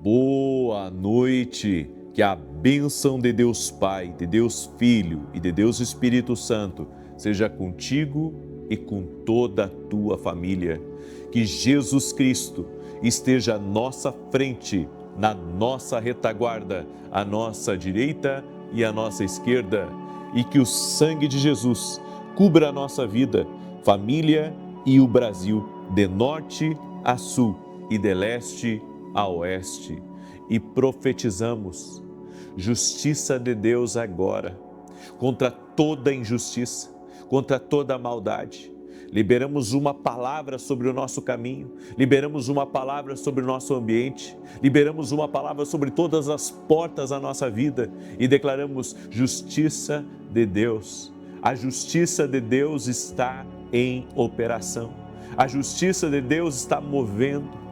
Boa noite, que a bênção de Deus Pai, de Deus Filho e de Deus Espírito Santo seja contigo e com toda a tua família. Que Jesus Cristo esteja à nossa frente, na nossa retaguarda, à nossa direita e à nossa esquerda, e que o sangue de Jesus cubra a nossa vida, família e o Brasil, de norte a sul e de leste a oeste. E profetizamos justiça de Deus agora, contra toda injustiça, contra toda maldade. Liberamos uma palavra sobre o nosso caminho, liberamos uma palavra sobre o nosso ambiente, liberamos uma palavra sobre todas as portas da nossa vida e declaramos justiça de Deus. A justiça de Deus está em operação, a justiça de Deus está movendo.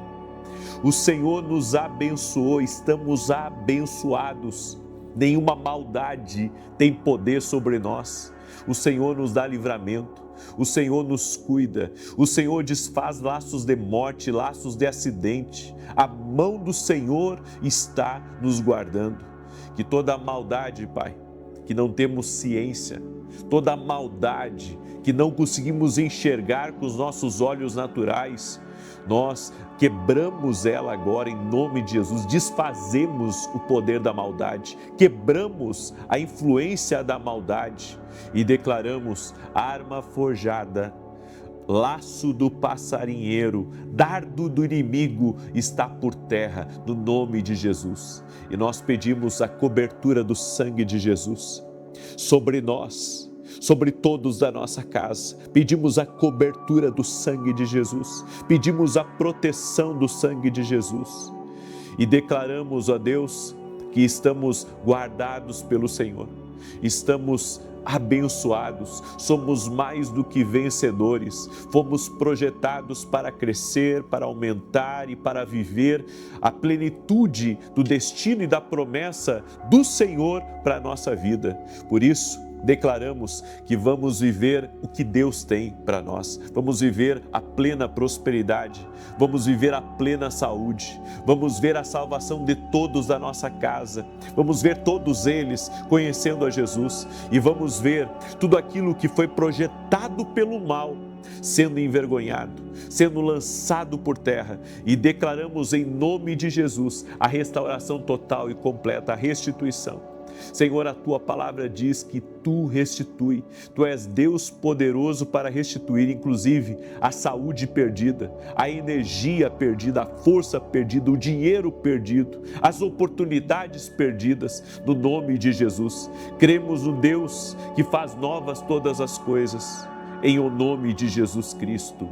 O Senhor nos abençoou, estamos abençoados. Nenhuma maldade tem poder sobre nós. O Senhor nos dá livramento, o Senhor nos cuida, o Senhor desfaz laços de morte, laços de acidente. A mão do Senhor está nos guardando. Que toda maldade, Pai, que não temos ciência, toda maldade que não conseguimos enxergar com os nossos olhos naturais, nós quebramos ela agora em nome de Jesus, desfazemos o poder da maldade, quebramos a influência da maldade e declaramos arma forjada, laço do passarinheiro, dardo do inimigo está por terra, no nome de Jesus. E nós pedimos a cobertura do sangue de Jesus sobre nós, sobre todos da nossa casa. Pedimos a cobertura do sangue de Jesus, pedimos a proteção do sangue de Jesus e declaramos a Deus que estamos guardados pelo Senhor, estamos abençoados, somos mais do que vencedores, fomos projetados para crescer, para aumentar e para viver a plenitude do destino e da promessa do Senhor para a nossa vida. Por isso, declaramos que vamos viver o que Deus tem para nós, vamos viver a plena prosperidade, vamos viver a plena saúde, vamos ver a salvação de todos da nossa casa, vamos ver todos eles conhecendo a Jesus e vamos ver tudo aquilo que foi projetado pelo mal sendo envergonhado, sendo lançado por terra, e declaramos em nome de Jesus a restauração total e completa, a restituição. Senhor, a tua palavra diz que tu restitui, tu és Deus poderoso para restituir, inclusive a saúde perdida, a energia perdida, a força perdida, o dinheiro perdido, as oportunidades perdidas, no nome de Jesus. Cremos no Deus que faz novas todas as coisas, em o nome de Jesus Cristo.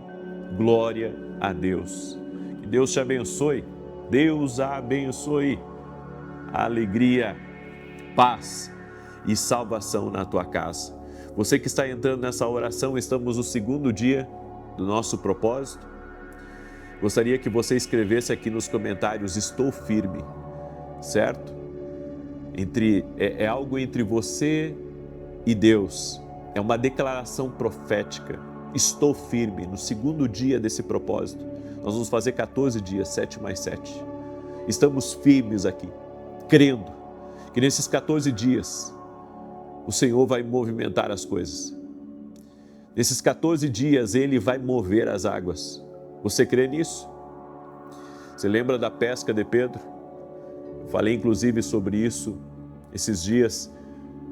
Glória a Deus. Que Deus te abençoe, Deus a abençoe. Alegria, paz e salvação na tua casa. Você que está entrando nessa oração, estamos no segundo dia do nosso propósito. Gostaria que você escrevesse aqui nos comentários: estou firme, certo? É algo entre você e Deus, é uma declaração profética. Estou firme no segundo dia desse propósito. Nós vamos fazer 14 dias, 7 mais 7. Estamos firmes aqui, crendo que nesses 14 dias o Senhor vai movimentar as coisas. Nesses 14 dias Ele vai mover as águas. Você crê nisso? Você lembra da pesca de Pedro? Eu falei inclusive sobre isso esses dias,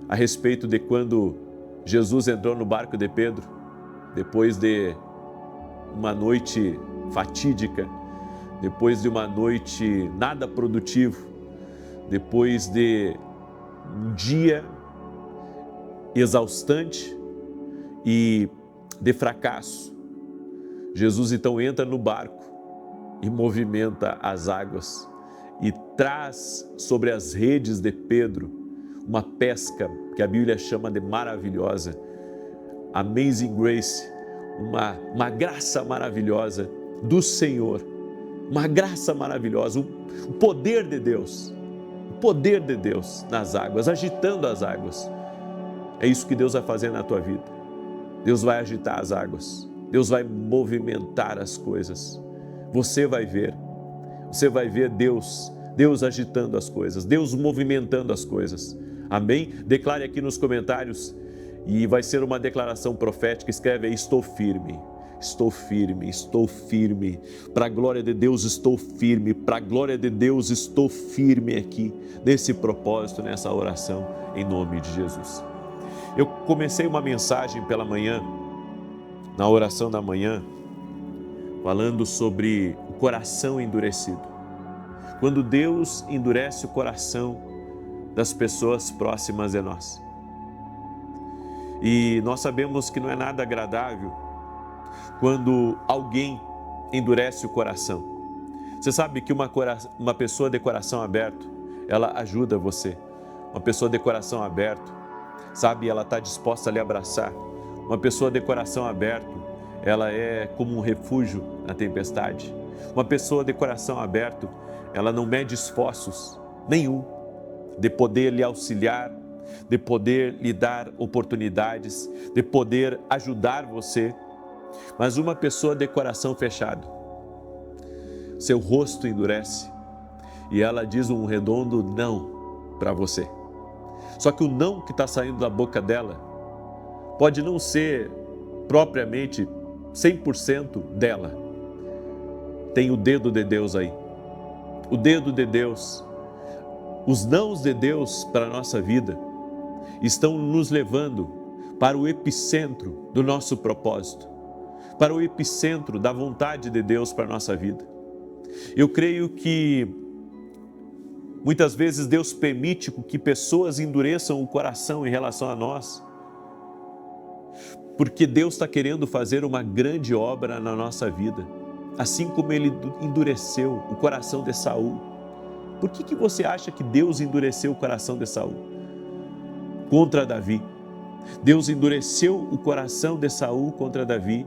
a respeito de quando Jesus entrou no barco de Pedro, depois de uma noite fatídica, depois de uma noite nada produtivo, depois de um dia exaustante e de fracasso. Jesus então entra no barco e movimenta as águas e traz sobre as redes de Pedro uma pesca que a Bíblia chama de maravilhosa, Amazing Grace, uma graça maravilhosa do Senhor, uma graça maravilhosa, o poder de Deus. Poder de Deus nas águas, agitando as águas. É isso que Deus vai fazer na tua vida. Deus vai agitar as águas, Deus vai movimentar as coisas. Você vai ver Deus Deus agitando as coisas, Deus movimentando as coisas. Amém? Declare aqui nos comentários e vai ser uma declaração profética. Escreve aí: estou firme. Estou firme, estou firme. Para a glória de Deus, estou firme. Para a glória de Deus, estou firme aqui, nesse propósito, nessa oração, em nome de Jesus. Eu comecei uma mensagem pela manhã, na oração da manhã, falando sobre o coração endurecido. Quando Deus endurece o coração das pessoas próximas de nós. E nós sabemos que não é nada agradável quando alguém endurece o coração. Você sabe que uma pessoa de coração aberto, ela ajuda você. Uma pessoa de coração aberto, sabe, ela está disposta a lhe abraçar. Uma pessoa de coração aberto, ela é como um refúgio na tempestade. Uma pessoa de coração aberto, ela não mede esforços nenhum de poder lhe auxiliar, de poder lhe dar oportunidades, de poder ajudar você. Mas uma pessoa de coração fechado, seu rosto endurece e ela diz um redondo não para você. Só que o não que está saindo da boca dela pode não ser propriamente 100% dela. Tem o dedo de Deus aí. O dedo de Deus. Os nãos de Deus para a nossa vida estão nos levando para o epicentro do nosso propósito, para o epicentro da vontade de Deus para a nossa vida. Eu creio que muitas vezes Deus permite que pessoas endureçam o coração em relação a nós, porque Deus está querendo fazer uma grande obra na nossa vida, assim como Ele endureceu o coração de Saul. Por que você acha que Deus endureceu o coração de Saul contra Davi? Deus endureceu o coração de Saul contra Davi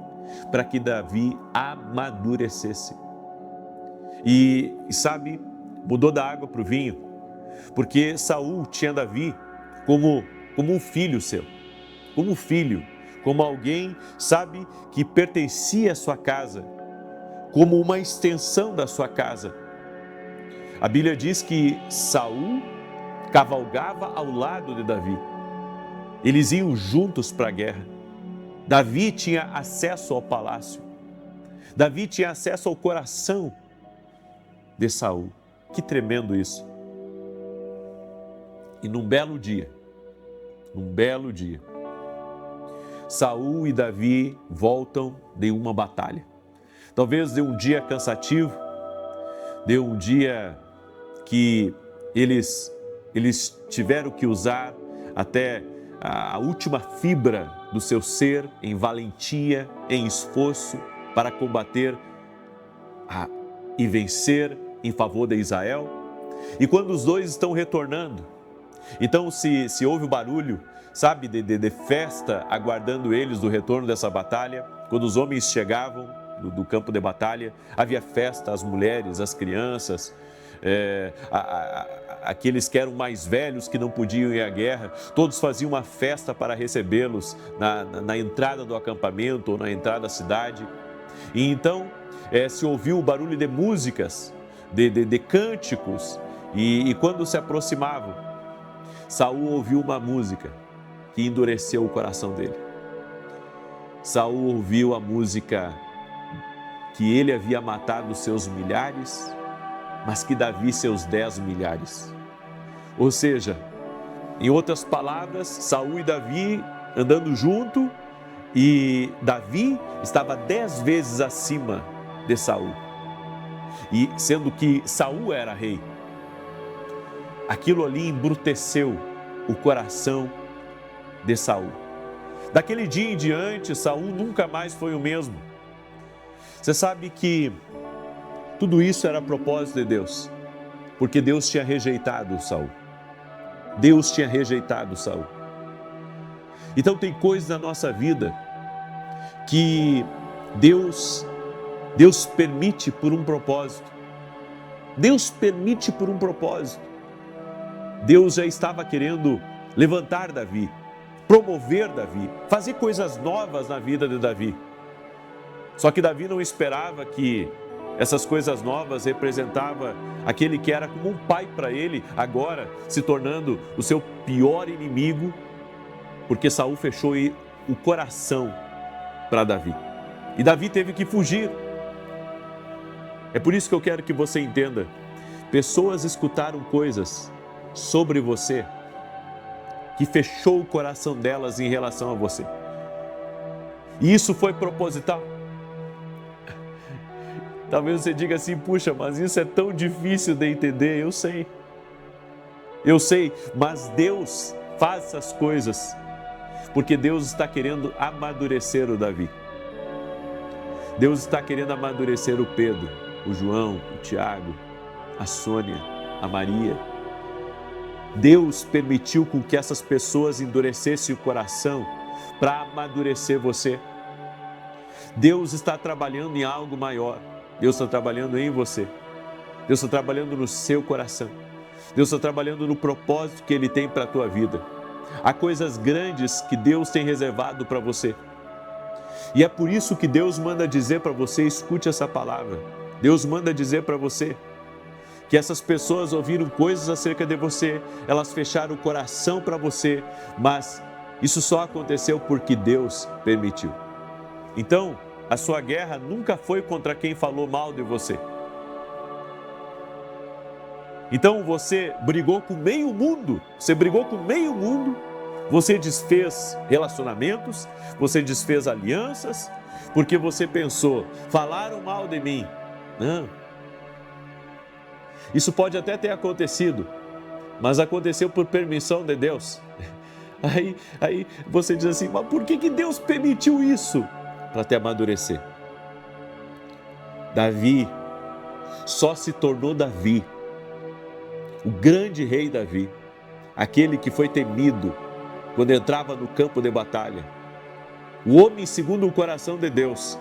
para que Davi amadurecesse. E sabe, mudou da água para o vinho, porque Saul tinha Davi como um filho seu, como um filho, como alguém, sabe, que pertencia à sua casa, como uma extensão da sua casa. A Bíblia diz que Saul cavalgava ao lado de Davi. Eles iam juntos para a guerra. Davi tinha acesso ao palácio. Davi tinha acesso ao coração de Saul. Que tremendo isso. E num belo dia, Saul e Davi voltam de uma batalha. Talvez de um dia cansativo, de um dia que eles tiveram que usar até a última fibra do seu ser em valentia, em esforço para combater e vencer em favor de Israel. E quando os dois estão retornando, então se houve o barulho, sabe, de festa aguardando eles do retorno dessa batalha, quando os homens chegavam do campo de batalha, havia festa, as mulheres, as crianças, aqueles que eram mais velhos que não podiam ir à guerra, todos faziam uma festa para recebê-los na entrada do acampamento ou na entrada da cidade. E então se ouviu o barulho de músicas, de cânticos, e quando se aproximavam, Saul ouviu uma música que endureceu o coração dele. Saul ouviu a música que ele havia matado seus milhares, mas que Davi seus 10 milhares. Ou seja, em outras palavras, Saul e Davi andando junto, e Davi estava 10 vezes acima de Saul. E sendo que Saul era rei, aquilo ali embruteceu o coração de Saul. Daquele dia em diante, Saul nunca mais foi o mesmo. Você sabe que tudo isso era propósito de Deus, porque Deus tinha rejeitado Saul. Deus tinha rejeitado Saul. Então tem coisas na nossa vida que Deus permite por um propósito. Deus permite por um propósito. Deus já estava querendo levantar Davi, promover Davi, fazer coisas novas na vida de Davi. Só que Davi não esperava que Essas coisas novas representava aquele que era como um pai para ele, agora se tornando o seu pior inimigo, porque Saul fechou o coração para Davi. E Davi teve que fugir. É por isso que eu quero que você entenda. Pessoas escutaram coisas sobre você que fechou o coração delas em relação a você. E isso foi proposital. Talvez você diga assim, puxa, mas isso é tão difícil de entender. Eu sei, mas Deus faz essas coisas porque Deus está querendo amadurecer o Davi. Deus está querendo amadurecer o Pedro, o João, o Tiago, a Sônia, a Maria. Deus permitiu com que essas pessoas endurecessem o coração para amadurecer você. Deus está trabalhando em algo maior. Deus está trabalhando em você. Deus está trabalhando no seu coração. Deus está trabalhando no propósito que Ele tem para a tua vida. Há coisas grandes que Deus tem reservado para você. E é por isso que Deus manda dizer para você, escute essa palavra. Deus manda dizer para você que essas pessoas ouviram coisas acerca de você, elas fecharam o coração para você, mas isso só aconteceu porque Deus permitiu. Então, a sua guerra nunca foi contra quem falou mal de você. Então você brigou com meio mundo, você desfez relacionamentos, você desfez alianças, porque você pensou, falaram mal de mim. Não. Isso pode até ter acontecido, mas aconteceu por permissão de Deus. Aí você diz assim, mas por que Deus permitiu isso? Para te amadurecer. Davi só se tornou Davi, o grande rei Davi, aquele que foi temido quando entrava no campo de batalha, o homem segundo o coração de Deus,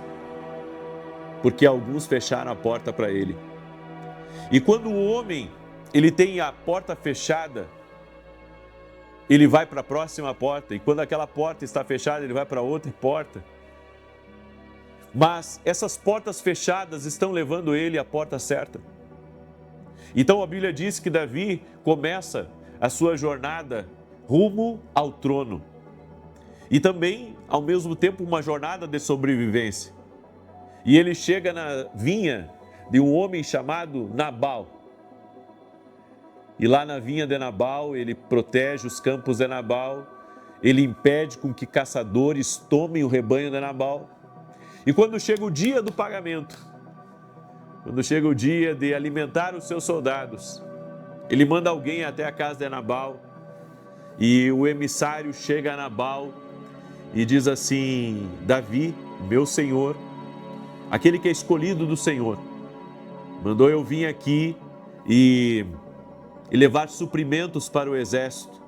porque alguns fecharam a porta para ele. E quando o homem ele tem a porta fechada, ele vai para a próxima porta, e quando aquela porta está fechada, ele vai para outra porta. Mas essas portas fechadas estão levando ele à porta certa. Então a Bíblia diz que Davi começa a sua jornada rumo ao trono. E também, ao mesmo tempo, uma jornada de sobrevivência. E ele chega na vinha de um homem chamado Nabal. E lá na vinha de Nabal, ele protege os campos de Nabal, ele impede com que caçadores tomem o rebanho de Nabal. E quando chega o dia do pagamento, quando chega o dia de alimentar os seus soldados, ele manda alguém até a casa de Nabal, e o emissário chega a Nabal e diz assim, Davi, meu senhor, aquele que é escolhido do Senhor, mandou eu vir aqui e levar suprimentos para o exército,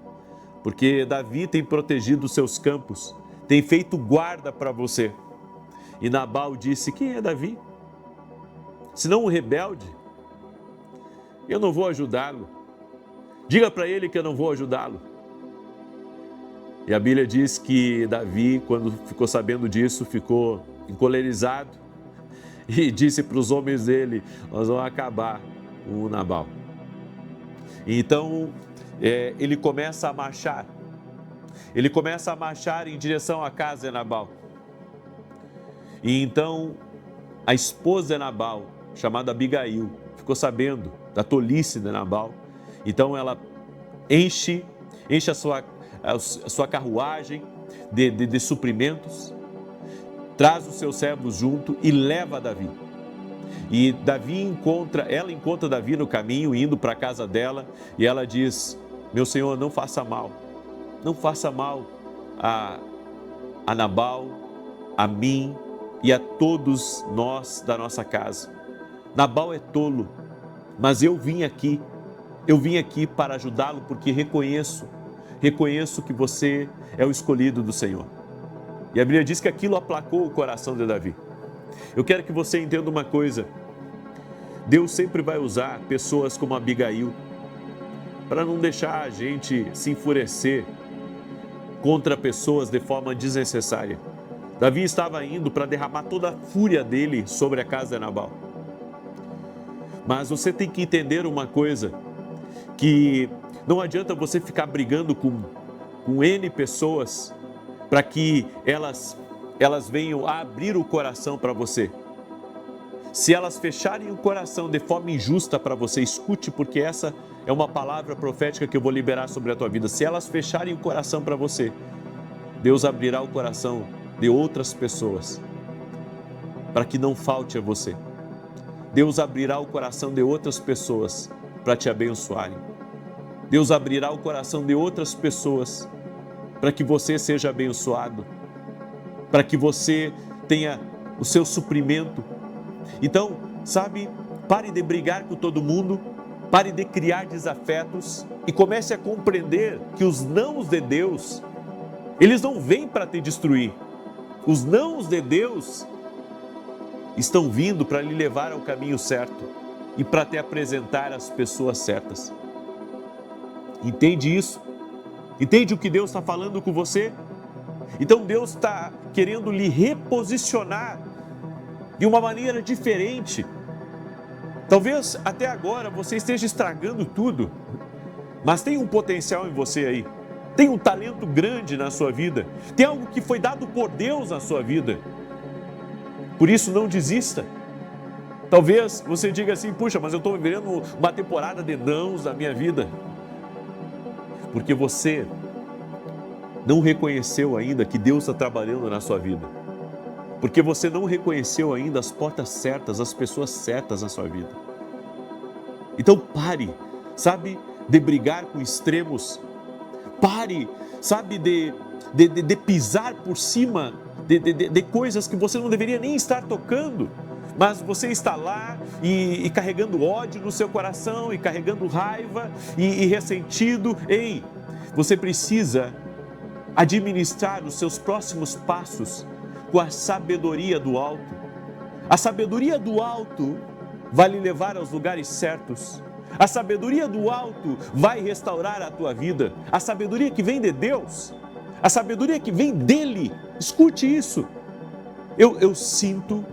porque Davi tem protegido os seus campos, tem feito guarda para você. E Nabal disse, quem é Davi? Senão um rebelde? Eu não vou ajudá-lo. Diga para ele que eu não vou ajudá-lo. E a Bíblia diz que Davi, quando ficou sabendo disso, ficou encolerizado e disse para os homens dele, nós vamos acabar com o Nabal. E então ele começa a marchar. Ele começa a marchar em direção à casa de Nabal. E então a esposa de Nabal, chamada Abigail, ficou sabendo da tolice de Nabal. Então ela enche a sua carruagem de suprimentos, traz os seus servos junto e leva Davi. E ela encontra Davi no caminho, indo para a casa dela, e ela diz, meu senhor, não faça mal a Nabal, a mim e a todos nós da nossa casa. Nabal é tolo, mas eu vim aqui para ajudá-lo porque reconheço que você é o escolhido do Senhor. E a Bíblia diz que aquilo aplacou o coração de Davi. Eu quero que você entenda uma coisa, Deus sempre vai usar pessoas como Abigail para não deixar a gente se enfurecer contra pessoas de forma desnecessária. Davi estava indo para derramar toda a fúria dele sobre a casa de Nabal. Mas você tem que entender uma coisa, que não adianta você ficar brigando com N pessoas para que elas venham a abrir o coração para você. Se elas fecharem o coração de forma injusta para você, escute, porque essa é uma palavra profética que eu vou liberar sobre a tua vida. Se elas fecharem o coração para você, Deus abrirá o coração de outras pessoas para que não falte a você. Deus abrirá o coração de outras pessoas para te abençoarem. Deus abrirá o coração de outras pessoas para que você seja abençoado, para que você tenha o seu suprimento. Então, sabe, pare de brigar com todo mundo, pare de criar desafetos e comece a compreender que os nãos de Deus, eles não vêm para te destruir. Os nãos de Deus estão vindo para lhe levar ao caminho certo e para te apresentar as pessoas certas. Entende isso? Entende o que Deus está falando com você? Então Deus está querendo lhe reposicionar de uma maneira diferente. Talvez até agora você esteja estragando tudo, mas tem um potencial em você aí. Tem um talento grande na sua vida. Tem algo que foi dado por Deus na sua vida. Por isso, não desista. Talvez você diga assim, puxa, mas eu estou vivendo uma temporada de nãos na minha vida. Porque você não reconheceu ainda que Deus está trabalhando na sua vida. Porque você não reconheceu ainda as portas certas, as pessoas certas na sua vida. Então pare, sabe, de brigar com extremos. Pare, sabe, de pisar por cima de coisas que você não deveria nem estar tocando. Mas você está lá e carregando ódio no seu coração, e carregando raiva e ressentido. Ei, você precisa administrar os seus próximos passos com a sabedoria do alto. A sabedoria do alto vai lhe levar aos lugares certos. A sabedoria do alto vai restaurar a tua vida. A sabedoria que vem de Deus, a sabedoria que vem dele. Escute isso. Eu sinto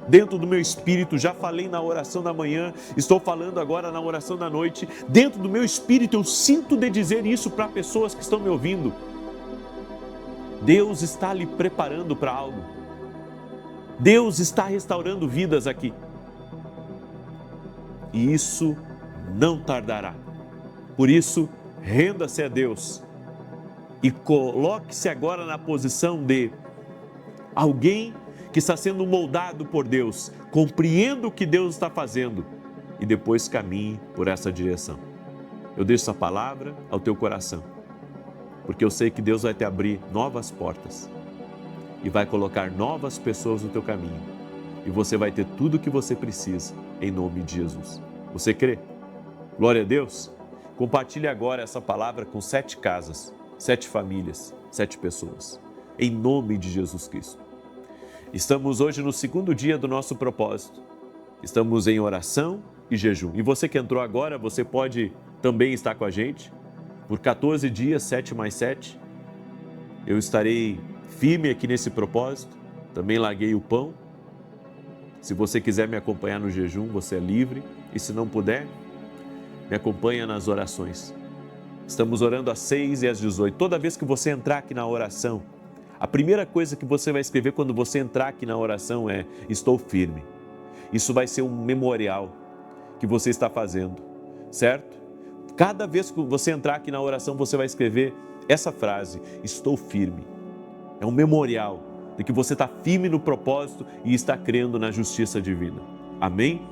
dentro do meu espírito, já falei na oração da manhã, estou falando agora na oração da noite. Dentro do meu espírito eu sinto de dizer isso para pessoas que estão me ouvindo. Deus está lhe preparando para algo. Deus está restaurando vidas aqui. E isso não tardará. Por isso, renda-se a Deus e coloque-se agora na posição de alguém que está sendo moldado por Deus. Compreenda o que Deus está fazendo e depois caminhe por essa direção. Eu deixo essa palavra ao teu coração, porque eu sei que Deus vai te abrir novas portas e vai colocar novas pessoas no teu caminho. E você vai ter tudo o que você precisa, em nome de Jesus. Você crê? Glória a Deus. Compartilhe agora essa palavra com 7 casas, 7 famílias, 7 pessoas, em nome de Jesus Cristo. Estamos hoje no 2º dia do nosso propósito. Estamos em oração e jejum. E você que entrou agora, você pode também estar com a gente. Por 14 dias, 7 mais 7, eu estarei firme aqui nesse propósito. Também larguei o pão. Se você quiser me acompanhar no jejum, você é livre. E se não puder, me acompanha nas orações. Estamos orando às 6 e às 18. Toda vez que você entrar aqui na oração, a primeira coisa que você vai escrever quando você entrar aqui na oração é: estou firme. Isso vai ser um memorial que você está fazendo, certo? Cada vez que você entrar aqui na oração, você vai escrever essa frase: estou firme. É um memorial de que você está firme no propósito e está crendo na justiça divina. Amém?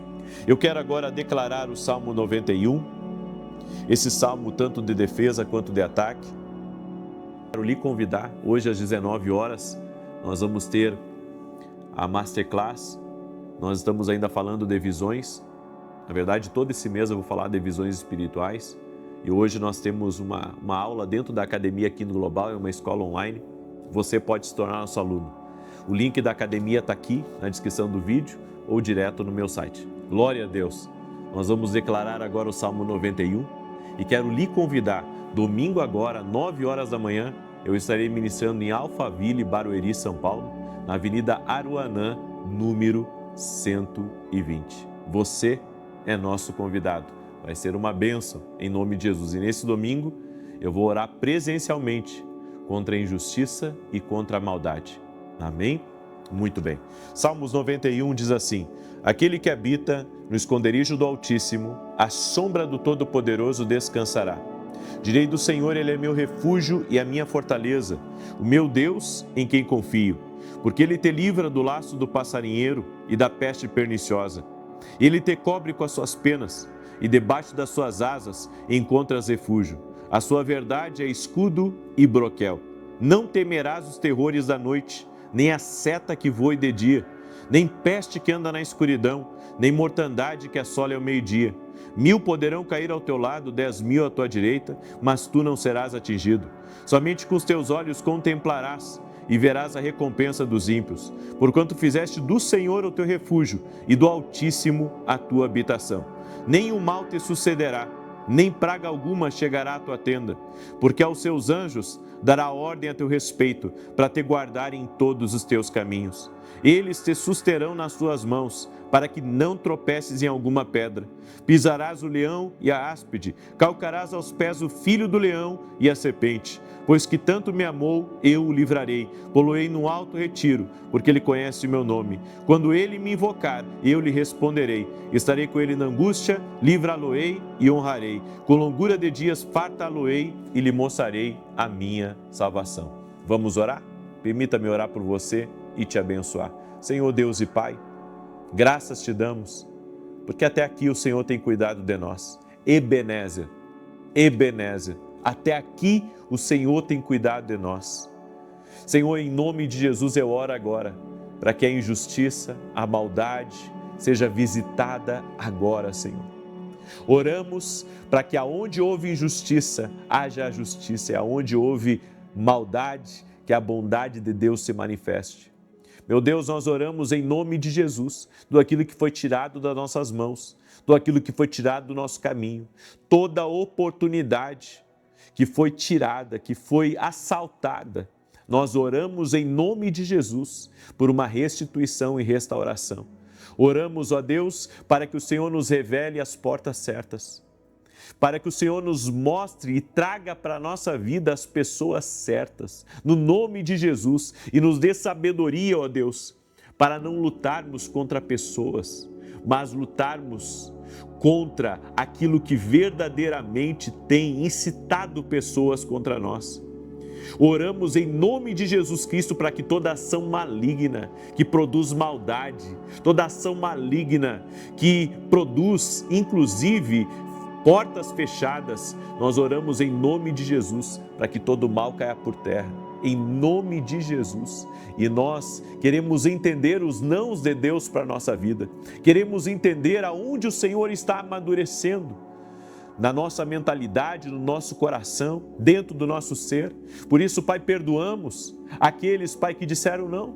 Eu quero agora declarar o Salmo 91, esse salmo tanto de defesa quanto de ataque. Quero lhe convidar, hoje às 19 horas, nós vamos ter a Masterclass. Nós estamos ainda falando de visões. Na verdade, todo esse mês eu vou falar de visões espirituais. E hoje nós temos uma aula dentro da academia aqui no Global, é uma escola online. Você pode se tornar nosso aluno. O link da academia está aqui na descrição do vídeo ou direto no meu site. Glória a Deus! Nós vamos declarar agora o Salmo 91 e quero lhe convidar, domingo agora, 9 horas da manhã, eu estarei ministrando em Alphaville, Barueri, São Paulo, na Avenida Aruanã, número 120. Você é nosso convidado. Vai ser uma bênção, em nome de Jesus. E nesse domingo, eu vou orar presencialmente contra a injustiça e contra a maldade. Amém? Muito bem. Salmos 91 diz assim: aquele que habita no esconderijo do Altíssimo, à sombra do Todo-Poderoso descansará. Direi do Senhor, Ele é meu refúgio e a minha fortaleza, o meu Deus em quem confio. Porque Ele te livra do laço do passarinheiro e da peste perniciosa. Ele te cobre com as suas penas e debaixo das suas asas encontras refúgio. A sua verdade é escudo e broquel. Não temerás os terrores da noite, nem a seta que voe de dia, nem peste que anda na escuridão, nem mortandade que assola ao meio-dia. 1000 poderão cair ao teu lado, 10.000 à tua direita, mas tu não serás atingido. Somente com os teus olhos contemplarás e verás a recompensa dos ímpios, porquanto fizeste do Senhor o teu refúgio e do Altíssimo a tua habitação. Nenhum mal te sucederá, nem praga alguma chegará à tua tenda, porque aos seus anjos dará ordem a teu respeito, para te guardarem em todos os teus caminhos. Eles te susterão nas tuas mãos, para que não tropeces em alguma pedra. Pisarás o leão e a áspide, calcarás aos pés o filho do leão e a serpente. Pois que tanto me amou, eu o livrarei, pô-lo-ei no alto retiro, porque ele conhece o meu nome. Quando ele me invocar, eu lhe responderei. Estarei com ele na angústia, livrá-lo-ei e honrarei. Com longura de dias fartá-lo-ei e lhe mostrarei a minha salvação. Vamos orar? Permita-me orar por você e te abençoar. Senhor Deus e Pai, graças te damos, porque até aqui o Senhor tem cuidado de nós. Ebenezer, Ebenezer, até aqui o Senhor tem cuidado de nós. Senhor, em nome de Jesus eu oro agora, para que a injustiça, a maldade seja visitada agora, Senhor. Oramos para que aonde houve injustiça, haja justiça, e aonde houve maldade, que a bondade de Deus se manifeste. Meu Deus, nós oramos em nome de Jesus, do aquilo que foi tirado das nossas mãos, do aquilo que foi tirado do nosso caminho, toda oportunidade que foi tirada, que foi assaltada, nós oramos em nome de Jesus por uma restituição e restauração. Oramos, ó Deus, para que o Senhor nos revele as portas certas, para que o Senhor nos mostre e traga para a nossa vida as pessoas certas, no nome de Jesus, e nos dê sabedoria, ó Deus, para não lutarmos contra pessoas, mas lutarmos contra aquilo que verdadeiramente tem incitado pessoas contra nós. Oramos em nome de Jesus Cristo para que toda ação maligna que produz maldade, toda ação maligna que produz, inclusive, portas fechadas, nós oramos em nome de Jesus para que todo mal caia por terra, em nome de Jesus. E nós queremos entender os nãos de Deus para a nossa vida, queremos entender aonde o Senhor está amadurecendo na nossa mentalidade, no nosso coração, dentro do nosso ser. Por isso, Pai, perdoamos aqueles, Pai, que disseram não.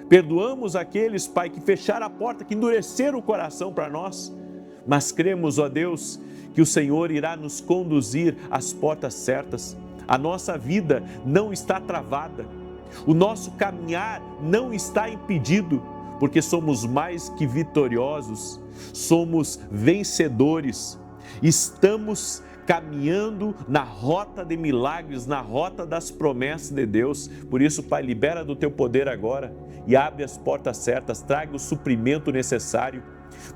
Perdoamos aqueles, Pai, que fecharam a porta, que endureceram o coração para nós. Mas cremos, ó Deus, que o Senhor irá nos conduzir às portas certas. A nossa vida não está travada. O nosso caminhar não está impedido, porque somos mais que vitoriosos, somos vencedores. Estamos caminhando na rota de milagres, na rota das promessas de Deus. Por isso, Pai, libera do teu poder agora e abre as portas certas, traga o suprimento necessário,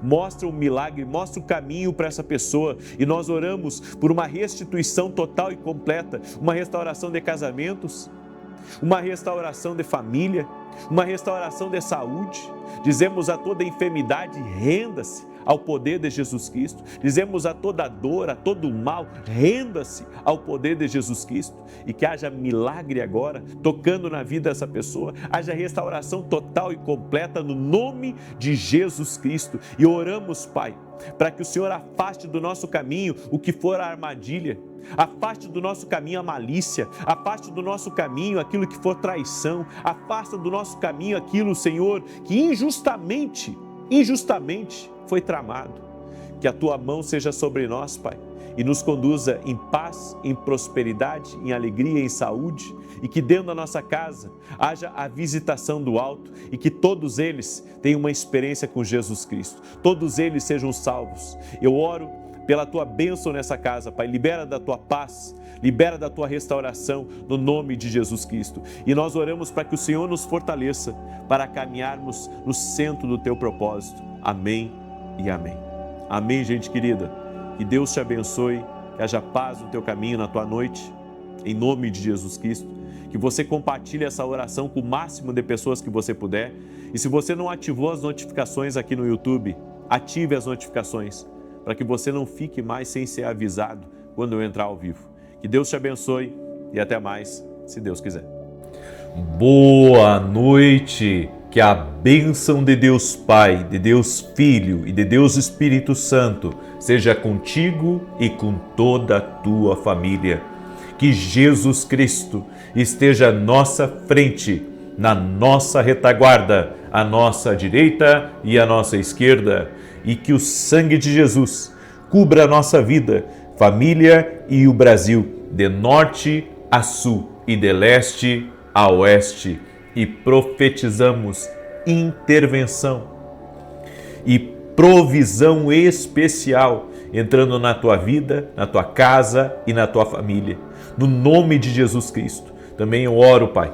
mostra o milagre, mostra o caminho para essa pessoa. E nós oramos por uma restituição total e completa, uma restauração de casamentos, uma restauração de família, uma restauração de saúde. Dizemos a toda enfermidade, renda-se ao poder de Jesus Cristo. Dizemos a toda dor, a todo mal, renda-se ao poder de Jesus Cristo. E que haja milagre agora, tocando na vida dessa pessoa, haja restauração total e completa no nome de Jesus Cristo. E oramos, Pai, para que o Senhor afaste do nosso caminho o que for a armadilha, afaste do nosso caminho a malícia, afaste do nosso caminho aquilo que for traição, afasta do nosso caminho aquilo, Senhor, que injustamente foi tramado. Que a Tua mão seja sobre nós, Pai, e nos conduza em paz, em prosperidade, em alegria, em saúde, e que dentro da nossa casa haja a visitação do alto e que todos eles tenham uma experiência com Jesus Cristo, todos eles sejam salvos. Eu oro pela tua bênção nessa casa, Pai, libera da tua paz, libera da tua restauração no nome de Jesus Cristo. E nós oramos para que o Senhor nos fortaleça para caminharmos no centro do teu propósito. Amém e amém. Amém, gente querida. Que Deus te abençoe, que haja paz no teu caminho, na tua noite, em nome de Jesus Cristo. Que você compartilhe essa oração com o máximo de pessoas que você puder. E se você não ativou as notificações aqui no YouTube, ative as notificações, para que você não fique mais sem ser avisado quando eu entrar ao vivo. Que Deus te abençoe e até mais, se Deus quiser. Boa noite! Que a bênção de Deus Pai, de Deus Filho e de Deus Espírito Santo seja contigo e com toda a tua família. Que Jesus Cristo esteja à nossa frente, na nossa retaguarda, à nossa direita e à nossa esquerda, e que o sangue de Jesus cubra a nossa vida, família e o Brasil, de norte a sul e de leste a oeste. E profetizamos intervenção e provisão especial entrando na tua vida, na tua casa e na tua família. No nome de Jesus Cristo. Também eu oro, Pai,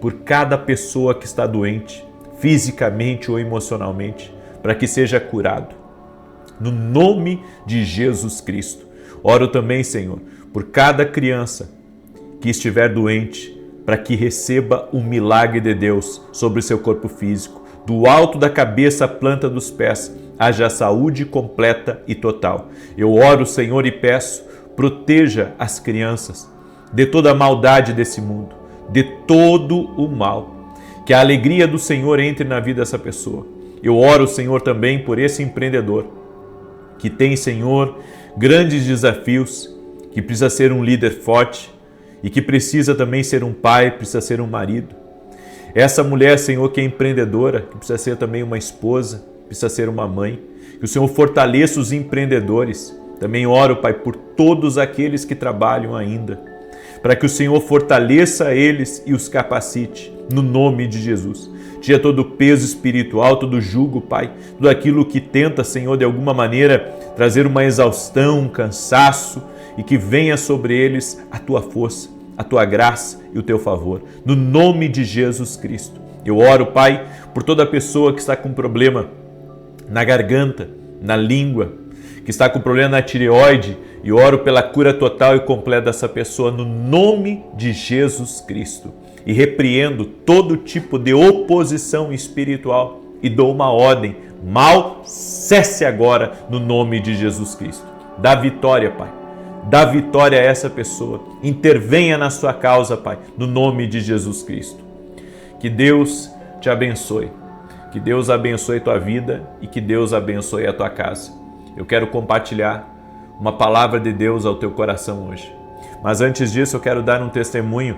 por cada pessoa que está doente, fisicamente ou emocionalmente, para que seja curado. No nome de Jesus Cristo. Oro também, Senhor, por cada criança que estiver doente, para que receba o milagre de Deus sobre o seu corpo físico. Do alto da cabeça à planta dos pés, haja saúde completa e total. Eu oro, Senhor, e peço, proteja as crianças de toda a maldade desse mundo, de todo o mal. Que a alegria do Senhor entre na vida dessa pessoa. Eu oro, Senhor, também por esse empreendedor que tem, Senhor, grandes desafios, que precisa ser um líder forte, e que precisa também ser um pai, precisa ser um marido. Essa mulher, Senhor, que é empreendedora, que precisa ser também uma esposa, precisa ser uma mãe. Que o Senhor fortaleça os empreendedores. Também oro, Pai, por todos aqueles que trabalham ainda, para que o Senhor fortaleça eles e os capacite, no nome de Jesus. Tira todo o peso espiritual, todo o jugo, Pai, tudo aquilo que tenta, Senhor, de alguma maneira, trazer uma exaustão, um cansaço, e que venha sobre eles a tua força, a tua graça e o teu favor. No nome de Jesus Cristo. Eu oro, Pai, por toda pessoa que está com problema na garganta, na língua, que está com problema na tireoide, e oro pela cura total e completa dessa pessoa, no nome de Jesus Cristo. E repreendo todo tipo de oposição espiritual e dou uma ordem: mal cesse agora, no nome de Jesus Cristo. Dá vitória, Pai. Dá vitória a essa pessoa. Intervenha na sua causa, Pai, no nome de Jesus Cristo. Que Deus te abençoe. Que Deus abençoe tua vida e que Deus abençoe a tua casa. Eu quero compartilhar uma palavra de Deus ao teu coração hoje. Mas antes disso, eu quero dar um testemunho.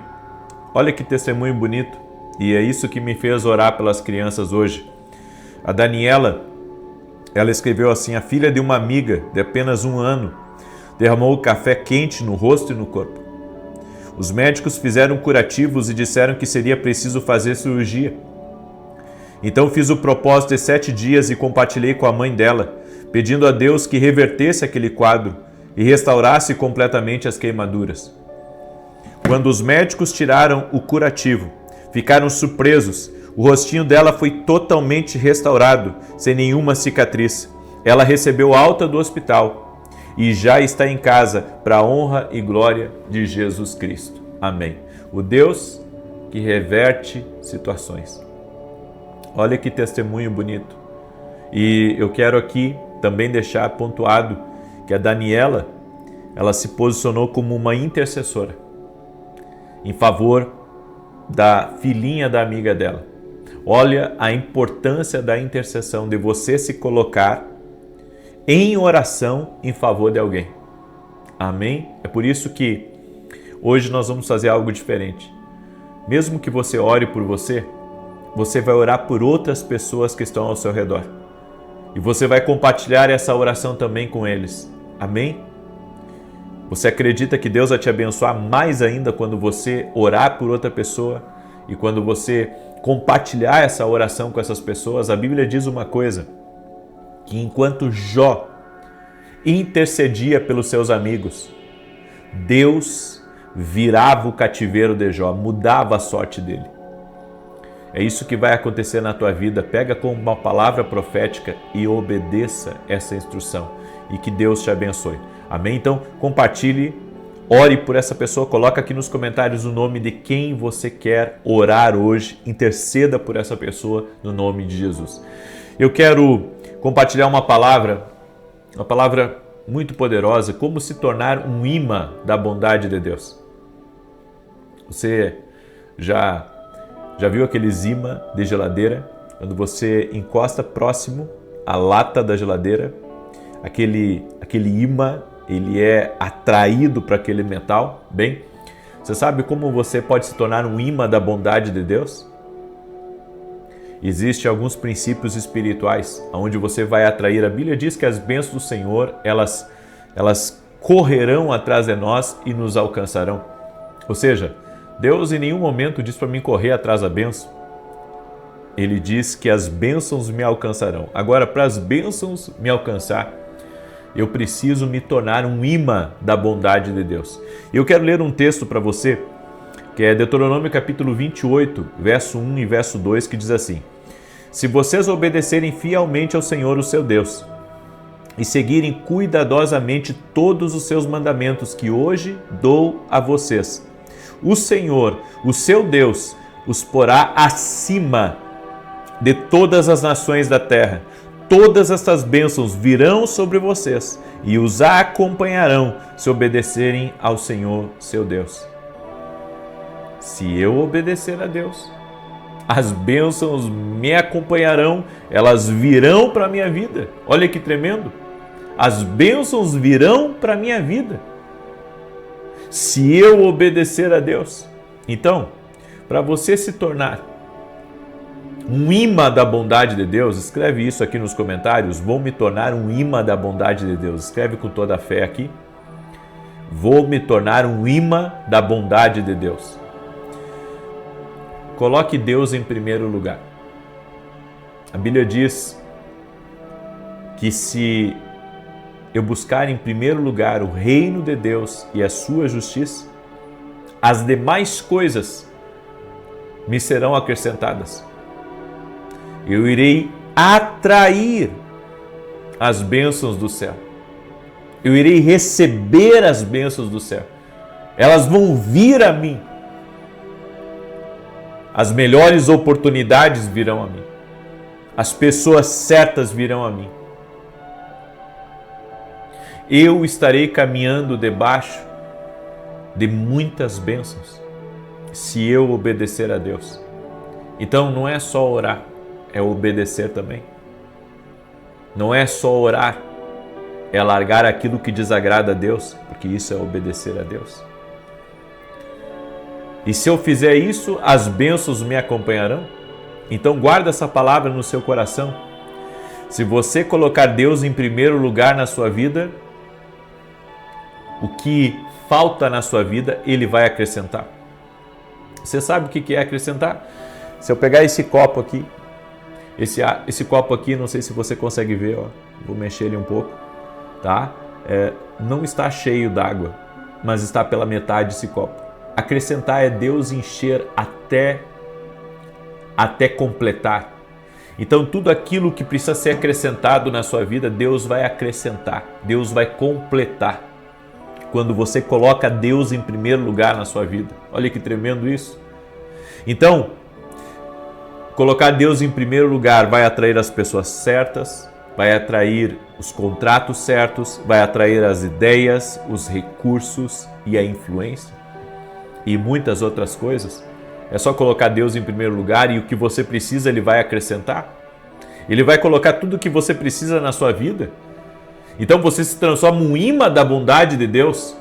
Olha que testemunho bonito. E é isso que me fez orar pelas crianças hoje. A Daniela, ela escreveu assim: a filha de uma amiga de apenas 1 ano derramou café quente no rosto e no corpo. Os médicos fizeram curativos e disseram que seria preciso fazer cirurgia. Então fiz o propósito de 7 dias e compartilhei com a mãe dela, pedindo a Deus que revertesse aquele quadro e restaurasse completamente as queimaduras. Quando os médicos tiraram o curativo, ficaram surpresos. O rostinho dela foi totalmente restaurado, sem nenhuma cicatriz. Ela recebeu alta do hospital e já está em casa para a honra e glória de Jesus Cristo. Amém. O Deus que reverte situações. Olha que testemunho bonito. E eu quero aqui também deixar pontuado que a Daniela, ela se posicionou como uma intercessora em favor da filhinha da amiga dela. Olha a importância da intercessão, de você se colocar em oração em favor de alguém. Amém? É por isso que hoje nós vamos fazer algo diferente. Mesmo que você ore por você, você vai orar por outras pessoas que estão ao seu redor. E você vai compartilhar essa oração também com eles. Amém? Você acredita que Deus vai te abençoar mais ainda quando você orar por outra pessoa e quando você compartilhar essa oração com essas pessoas? A Bíblia diz uma coisa, que enquanto Jó intercedia pelos seus amigos, Deus virava o cativeiro de Jó, mudava a sorte dele. É isso que vai acontecer na tua vida. Pega como uma palavra profética e obedeça essa instrução. E que Deus te abençoe. Amém? Então, compartilhe, ore por essa pessoa, coloca aqui nos comentários o nome de quem você quer orar hoje, interceda por essa pessoa no nome de Jesus. Eu quero compartilhar uma palavra muito poderosa, como se tornar um imã da bondade de Deus. Você já viu aqueles imã de geladeira? Quando você encosta próximo à lata da geladeira, aquele imã, ele é atraído para aquele metal. Bem, você sabe como você pode se tornar um imã da bondade de Deus? Existem alguns princípios espirituais onde você vai atrair. A Bíblia diz que as bênçãos do Senhor, elas correrão atrás de nós e nos alcançarão. Ou seja, Deus em nenhum momento diz para mim correr atrás da bênção. Ele diz que as bênçãos me alcançarão. Agora, para as bênçãos me alcançar, eu preciso me tornar um imã da bondade de Deus. Eu quero ler um texto para você, que é Deuteronômio capítulo 28, verso 1 e verso 2, que diz assim: se vocês obedecerem fielmente ao Senhor, o seu Deus, e seguirem cuidadosamente todos os seus mandamentos que hoje dou a vocês, o Senhor, o seu Deus, os porá acima de todas as nações da terra. Todas estas bênçãos virão sobre vocês e os acompanharão se obedecerem ao Senhor, seu Deus. Se eu obedecer a Deus, as bênçãos me acompanharão, elas virão para a minha vida. Olha que tremendo! As bênçãos virão para a minha vida, se eu obedecer a Deus. Então, para você se tornar um imã da bondade de Deus, escreve isso aqui nos comentários: vou me tornar um imã da bondade de Deus. Escreve com toda a fé aqui: vou me tornar um imã da bondade de Deus. Coloque Deus em primeiro lugar. A Bíblia diz que se eu buscar em primeiro lugar o reino de Deus e a sua justiça, as demais coisas me serão acrescentadas. Eu irei atrair as bênçãos do céu. Eu irei receber as bênçãos do céu. Elas vão vir a mim. As melhores oportunidades virão a mim. As pessoas certas virão a mim. Eu estarei caminhando debaixo de muitas bênçãos se eu obedecer a Deus. Então não é só orar, é obedecer também. Não é só orar, é largar aquilo que desagrada a Deus, porque isso é obedecer a Deus. E se eu fizer isso, as bênçãos me acompanharão. Então guarda essa palavra no seu coração. Se você colocar Deus em primeiro lugar na sua vida, o que falta na sua vida, Ele vai acrescentar. Você sabe o que é acrescentar? Se eu pegar esse copo aqui, esse copo aqui, não sei se você consegue ver, ó, vou mexer ele um pouco, tá? Não está cheio d'água, mas está pela metade esse copo. Acrescentar é Deus encher até completar. Então tudo aquilo que precisa ser acrescentado na sua vida, Deus vai acrescentar, Deus vai completar. Quando você coloca Deus em primeiro lugar na sua vida. Olha que tremendo isso. Então, colocar Deus em primeiro lugar vai atrair as pessoas certas, vai atrair os contratos certos, vai atrair as ideias, os recursos e a influência e muitas outras coisas. É só colocar Deus em primeiro lugar e o que você precisa Ele vai acrescentar. Ele vai colocar tudo o que você precisa na sua vida. Então você se transforma um imã da bondade de Deus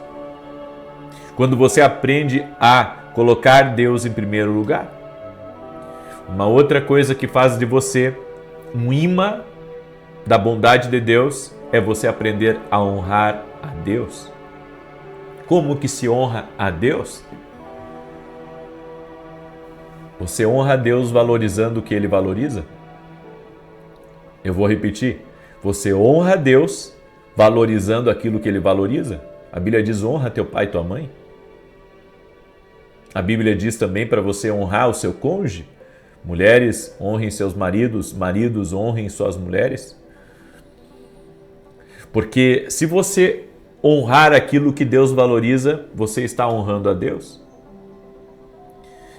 quando você aprende a colocar Deus em primeiro lugar. Uma outra coisa que faz de você um imã da bondade de Deus é você aprender a honrar a Deus. como que se honra a Deus? Você honra a Deus valorizando o que Ele valoriza? Eu vou repetir. Você honra a Deus valorizando aquilo que Ele valoriza? A Bíblia diz: honra teu pai e tua mãe. A Bíblia diz também para você honrar o seu cônjuge. Mulheres, honrem seus maridos. Maridos, honrem suas mulheres. Porque se você honrar aquilo que Deus valoriza, você está honrando a Deus.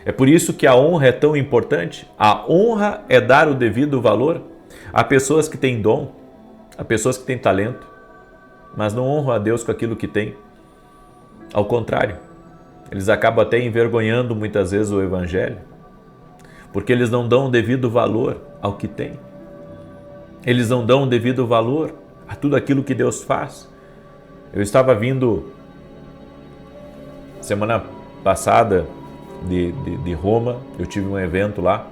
É por isso que a honra é tão importante. A honra é dar o devido valor a pessoas que têm dom, a pessoas que têm talento, mas não honram a Deus com aquilo que têm. Ao contrário, eles acabam até envergonhando muitas vezes o Evangelho, porque eles não dão o devido valor ao que têm. Eles não dão o devido valor a tudo aquilo que Deus faz. Eu estava vindo semana passada de Roma, eu tive um evento lá.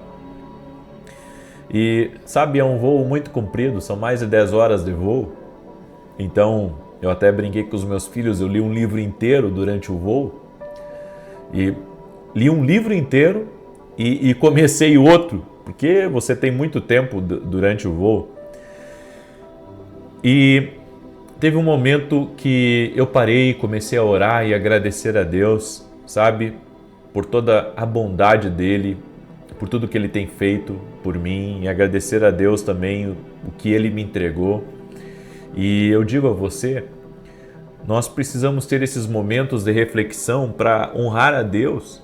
E sabe, é um voo muito comprido, são mais de 10 horas de voo. Então, eu até brinquei com os meus filhos, eu li um livro inteiro durante o voo. E li um livro inteiro e comecei outro, porque você tem muito tempo durante o voo. E teve um momento que eu parei, comecei a orar e agradecer a Deus, sabe, por toda a bondade dele, por tudo que ele tem feito por mim, e agradecer a Deus também o que ele me entregou. E eu digo a você, nós precisamos ter esses momentos de reflexão para honrar a Deus,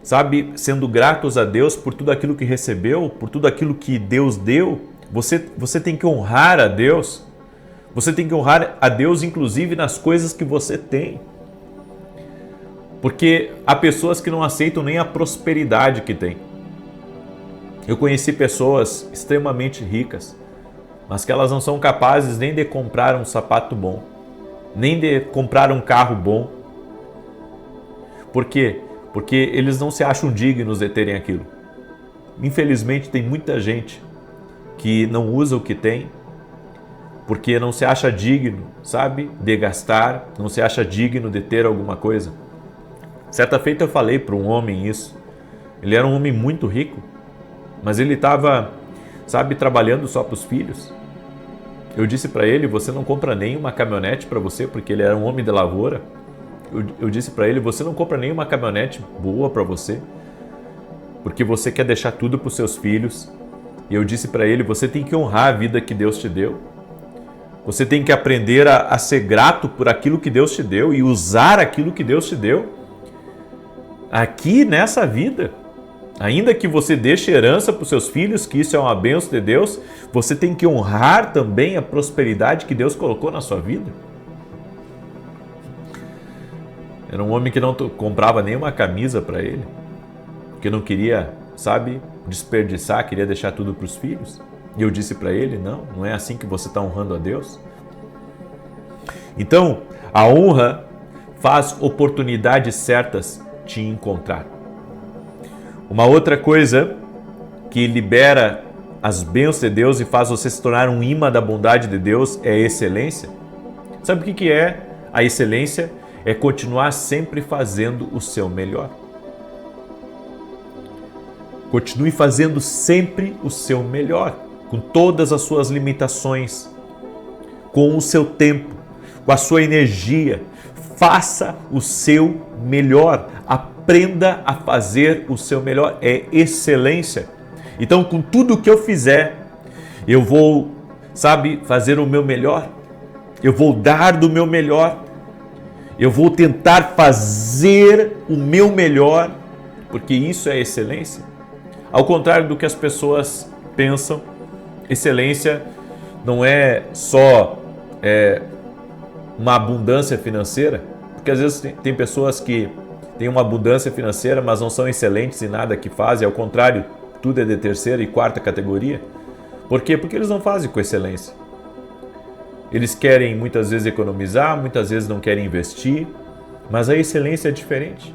sabe, sendo gratos a Deus por tudo aquilo que recebeu, por tudo aquilo que Deus deu. Você tem que honrar a Deus. Você tem que honrar a Deus, inclusive nas coisas que você tem. Porque há pessoas que não aceitam nem a prosperidade que tem. Eu conheci pessoas extremamente ricas, mas que elas não são capazes nem de comprar um sapato bom, nem de comprar um carro bom. Por quê? Porque eles não se acham dignos de terem aquilo. Infelizmente, tem muita gente que não usa o que tem, porque não se acha digno, sabe, de gastar, não se acha digno de ter alguma coisa. Certa feita eu falei para um homem isso. Ele era um homem muito rico, mas ele estava, sabe, trabalhando só para os filhos. Eu disse para ele: você não compra nem uma caminhonete para você, porque ele era um homem de lavoura. Eu disse para ele: você não compra nem uma caminhonete boa para você, porque você quer deixar tudo para os seus filhos. E eu disse para ele: você tem que honrar a vida que Deus te deu. Você tem que aprender a ser grato por aquilo que Deus te deu e usar aquilo que Deus te deu aqui nessa vida. Ainda que você deixe herança para os seus filhos, que isso é uma bênção de Deus, você tem que honrar também a prosperidade que Deus colocou na sua vida. Era um homem que não comprava nenhuma camisa para ele, porque não queria, sabe, desperdiçar, queria deixar tudo para os filhos. E eu disse para ele: não é assim que você está honrando a Deus. Então, a honra faz oportunidades certas te encontrar. Uma outra coisa que libera as bênçãos de Deus e faz você se tornar um imã da bondade de Deus é a excelência. Sabe o que é a excelência? É continuar sempre fazendo o seu melhor. Continue fazendo sempre o seu melhor, com todas as suas limitações, com o seu tempo, com a sua energia. Faça o seu melhor. Aprenda a fazer o seu melhor. É excelência. Então, com tudo que eu fizer, eu vou, sabe, fazer o meu melhor. Eu vou dar do meu melhor. Eu vou tentar fazer o meu melhor, porque isso é excelência. Ao contrário do que as pessoas pensam, excelência não é só uma abundância financeira, porque às vezes tem pessoas que têm uma abundância financeira, mas não são excelentes em nada que fazem, ao contrário, tudo é de terceira e quarta categoria. Por quê? Porque eles não fazem com excelência. Eles querem muitas vezes economizar, muitas vezes não querem investir, mas a excelência é diferente.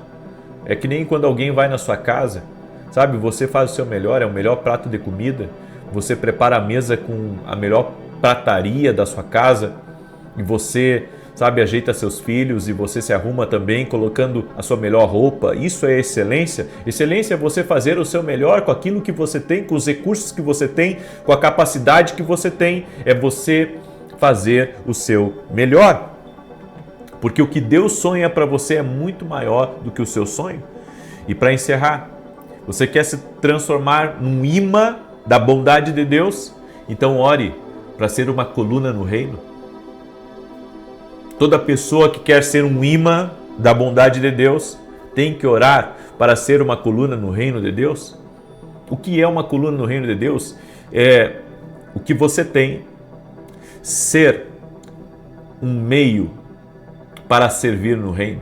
É que nem quando alguém vai na sua casa, sabe, você faz o seu melhor, é o melhor prato de comida, você prepara a mesa com a melhor prataria da sua casa e você, sabe, ajeita seus filhos e você se arruma também colocando a sua melhor roupa. Isso é excelência. Excelência é você fazer o seu melhor com aquilo que você tem, com os recursos que você tem, com a capacidade que você tem. É você fazer o seu melhor. Porque o que Deus sonha para você é muito maior do que o seu sonho. E para encerrar, você quer se transformar num imã da bondade de Deus? Então ore para ser uma coluna no reino. Toda pessoa que quer ser um imã da bondade de Deus tem que orar para ser uma coluna no reino de Deus. O que é uma coluna no reino de Deus? É o que você tem, ser um meio para servir no reino,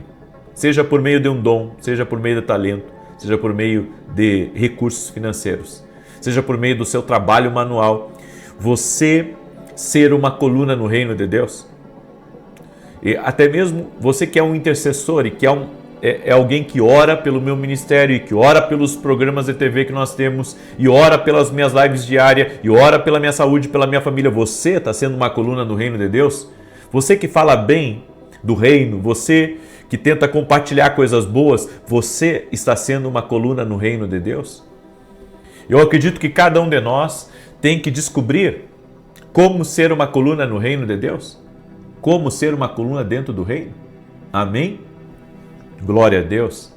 seja por meio de um dom, seja por meio de talento, seja por meio de recursos financeiros, seja por meio do seu trabalho manual, você ser uma coluna no reino de Deus. E até mesmo você que é um intercessor e que é alguém que ora pelo meu ministério e que ora pelos programas de TV que nós temos e ora pelas minhas lives diárias e ora pela minha saúde, pela minha família, você está sendo uma coluna no reino de Deus? Você que fala bem do reino, você que tenta compartilhar coisas boas, você está sendo uma coluna no reino de Deus? Eu acredito que cada um de nós tem que descobrir como ser uma coluna no reino de Deus, como ser uma coluna dentro do reino. Amém? Glória a Deus.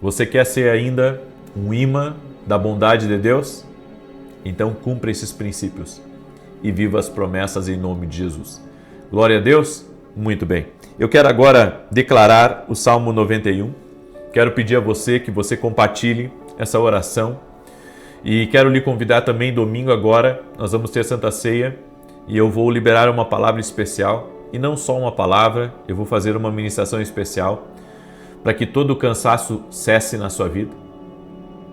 Você quer ser ainda um imã da bondade de Deus? Então cumpra esses princípios e viva as promessas em nome de Jesus. Glória a Deus? Muito bem. Eu quero agora declarar o Salmo 91. Quero pedir a você que você compartilhe essa oração. E quero lhe convidar também domingo agora, nós vamos ter Santa Ceia e eu vou liberar uma palavra especial. E não só uma palavra, eu vou fazer uma ministração especial para que todo o cansaço cesse na sua vida.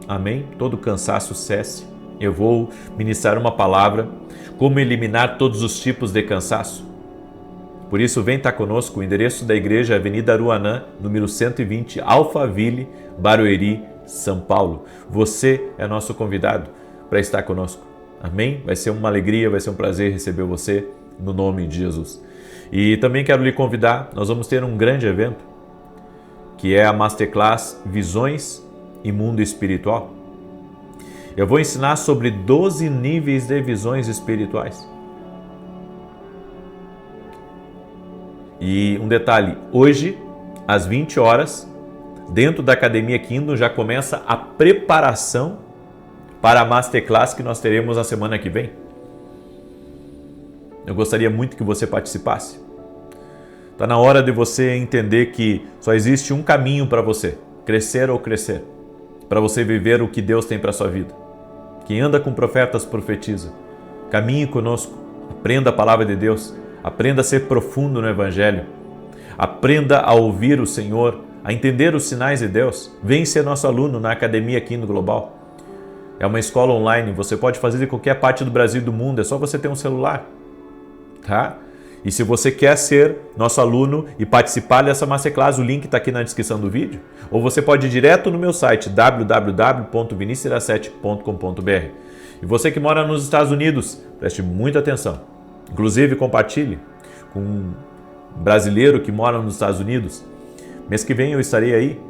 Amém? Todo o cansaço cesse. Eu vou ministrar uma palavra, como eliminar todos os tipos de cansaço. Por isso, vem estar conosco. O endereço da igreja é Avenida Aruanã, número 120, Alphaville, Barueri, São Paulo. Você é nosso convidado para estar conosco. Amém? Vai ser uma alegria, vai ser um prazer receber você no nome de Jesus. E também quero lhe convidar, nós vamos ter um grande evento, que é a Masterclass Visões e Mundo Espiritual. Eu vou ensinar sobre 12 níveis de visões espirituais. E um detalhe, hoje, às 20 horas, dentro da Academia Kingdom, já começa a preparação para a Masterclass que nós teremos na semana que vem. Eu gostaria muito que você participasse. Está na hora de você entender que só existe um caminho para você, crescer ou crescer, para você viver o que Deus tem para a sua vida. Quem anda com profetas profetiza. Caminhe conosco, aprenda a palavra de Deus, aprenda a ser profundo no Evangelho, aprenda a ouvir o Senhor, a entender os sinais de Deus. Vem ser nosso aluno na Academia Kingdom Global. É uma escola online, você pode fazer de qualquer parte do Brasil e do mundo, é só você ter um celular. Tá? E se você quer ser nosso aluno e participar dessa Masterclass, o link está aqui na descrição do vídeo, ou você pode ir direto no meu site www.vinicius17.com.br. E você que mora nos Estados Unidos, preste muita atenção. Inclusive, compartilhe com um brasileiro que mora nos Estados Unidos. Mês que vem eu estarei aí,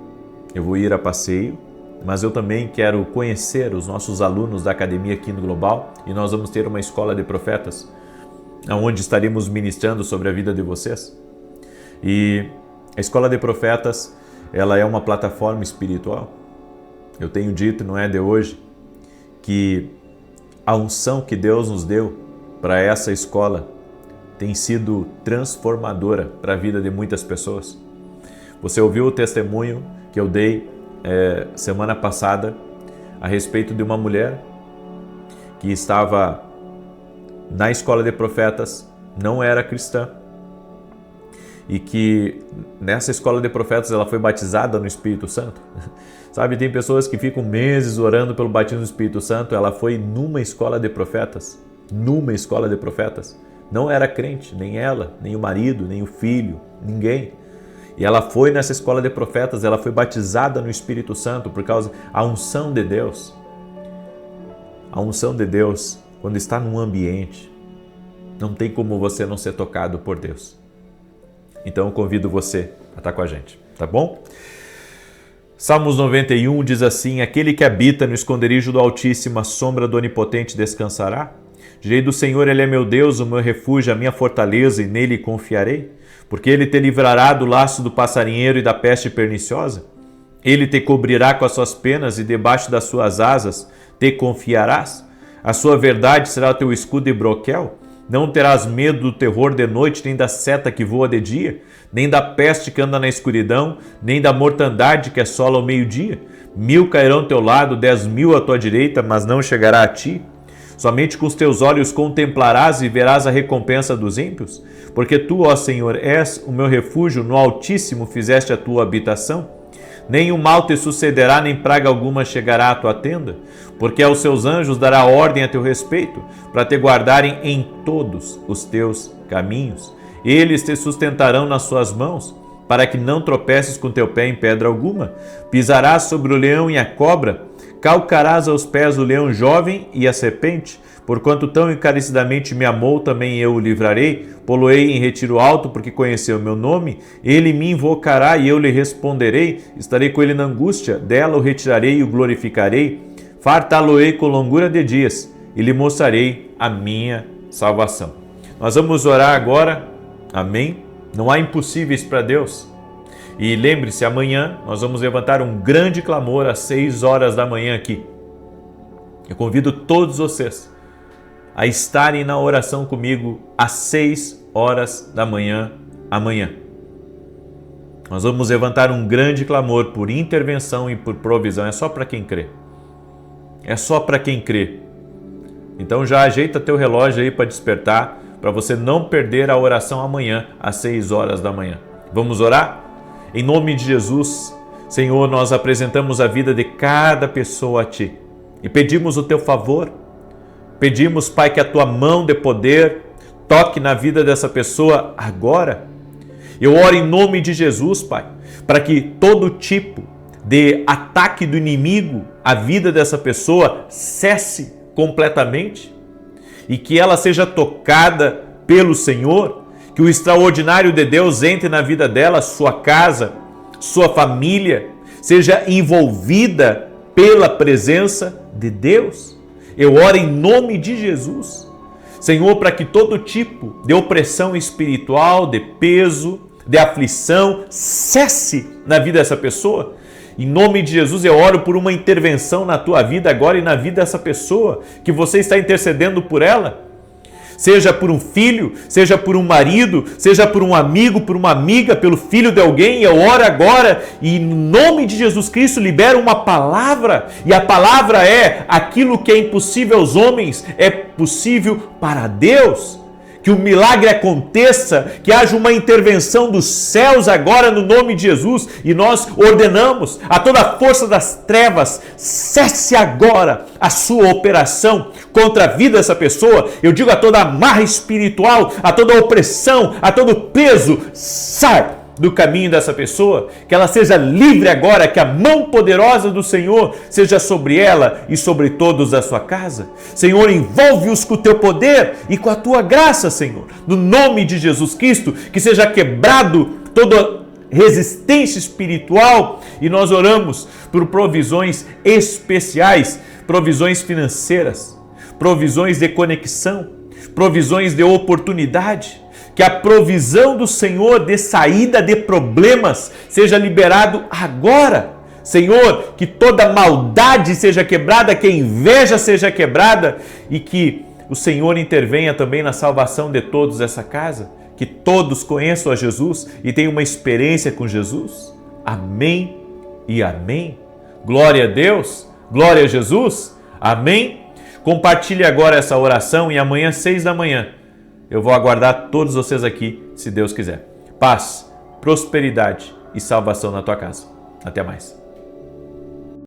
eu vou ir a passeio, mas eu também quero conhecer os nossos alunos da Academia Kingdom Global e nós vamos ter uma escola de profetas, onde estaremos ministrando sobre a vida de vocês. E a Escola de Profetas, ela é uma plataforma espiritual. Eu tenho dito, não é de hoje, que a unção que Deus nos deu para essa escola tem sido transformadora para a vida de muitas pessoas. Você ouviu o testemunho que eu dei semana passada a respeito de uma mulher que estava na Escola de Profetas, não era cristã, e que nessa Escola de Profetas ela foi batizada no Espírito Santo. Sabe, tem pessoas que ficam meses orando pelo batismo do Espírito Santo. Ela foi numa escola de profetas, não era crente, nem ela, nem o marido, nem o filho, ninguém. E ela foi nessa escola de profetas, ela foi batizada no Espírito Santo por causa da unção de Deus. A unção de Deus, quando está num ambiente, Não tem como você não ser tocado por Deus. Então eu convido você a estar com a gente, tá bom? Salmos 91 diz assim: aquele que habita no esconderijo do Altíssimo, a sombra do Onipotente descansará. Direi do Senhor, Ele é meu Deus, o meu refúgio, a minha fortaleza, e nele confiarei. Porque Ele te livrará do laço do passarinheiro e da peste perniciosa. Ele te cobrirá com as suas penas e debaixo das suas asas te confiarás. A sua verdade será o teu escudo e broquel. Não terás medo do terror de noite, nem da seta que voa de dia, nem da peste que anda na escuridão, nem da mortandade que assola ao meio-dia. 1000 cairão ao teu lado, 10.000 à tua direita, mas não chegará a ti. Somente com os teus olhos contemplarás e verás a recompensa dos ímpios. Porque tu, ó Senhor, és o meu refúgio, no Altíssimo fizeste a tua habitação. Nenhum mal te sucederá, nem praga alguma chegará à tua tenda, porque aos seus anjos dará ordem a teu respeito, para te guardarem em todos os teus caminhos. Eles te sustentarão nas suas mãos, para que não tropeces com teu pé em pedra alguma. Pisarás sobre o leão e a cobra, calcarás aos pés o leão jovem e a serpente. Porquanto tão encarecidamente me amou, também eu o livrarei. Poloei em retiro alto, porque conheceu o meu nome. Ele me invocará e eu lhe responderei. Estarei com ele na angústia, dela o retirarei e o glorificarei. Fartá-lo-ei com longura de dias e lhe mostrarei a minha salvação. Nós vamos orar agora, amém? Não há impossíveis para Deus. E lembre-se, amanhã nós vamos levantar um grande clamor às 6 horas da manhã aqui. Eu convido todos vocês a estarem na oração comigo às 6 horas da manhã amanhã. Nós vamos levantar um grande clamor por intervenção e por provisão. É só para quem crê. É só para quem crê. Então já ajeita teu relógio aí para despertar, para você não perder a oração amanhã às 6 horas da manhã. Vamos orar? Em nome de Jesus, Senhor, nós apresentamos a vida de cada pessoa a Ti e pedimos o Teu favor. Pedimos, Pai, que a Tua mão de poder toque na vida dessa pessoa agora. Eu oro em nome de Jesus, Pai, para que todo tipo de ataque do inimigo à vida dessa pessoa cesse completamente e que ela seja tocada pelo Senhor, que o extraordinário de Deus entre na vida dela, sua casa, sua família, seja envolvida pela presença de Deus. Eu oro em nome de Jesus, Senhor, para que todo tipo de opressão espiritual, de peso, de aflição, cesse na vida dessa pessoa. Em nome de Jesus, eu oro por uma intervenção na tua vida agora e na vida dessa pessoa, que você está intercedendo por ela. Seja por um filho, seja por um marido, seja por um amigo, por uma amiga, pelo filho de alguém, eu oro agora e em nome de Jesus Cristo libero uma palavra, e a palavra é: aquilo que é impossível aos homens é possível para Deus. Que o milagre aconteça, que haja uma intervenção dos céus agora no nome de Jesus, e nós ordenamos a toda a força das trevas, cesse agora a sua operação contra a vida dessa pessoa. Eu digo a toda amarra espiritual, a toda opressão, a todo peso, sai do caminho dessa pessoa, que ela seja livre agora, que a mão poderosa do Senhor seja sobre ela e sobre todos da sua casa. Senhor, envolve-os com o teu poder e com a tua graça, Senhor. No nome de Jesus Cristo, que seja quebrado toda resistência espiritual, e nós oramos por provisões especiais, provisões financeiras, provisões de conexão, provisões de oportunidade. Que a provisão do Senhor de saída de problemas seja liberado agora. Senhor, que toda maldade seja quebrada, que a inveja seja quebrada e que o Senhor intervenha também na salvação de todos dessa casa. Que todos conheçam a Jesus e tenham uma experiência com Jesus. Amém e amém. Glória a Deus, glória a Jesus. Amém. Compartilhe agora essa oração e amanhã, 6 da manhã, eu vou aguardar todos vocês aqui, se Deus quiser. Paz, prosperidade e salvação na tua casa. Até mais.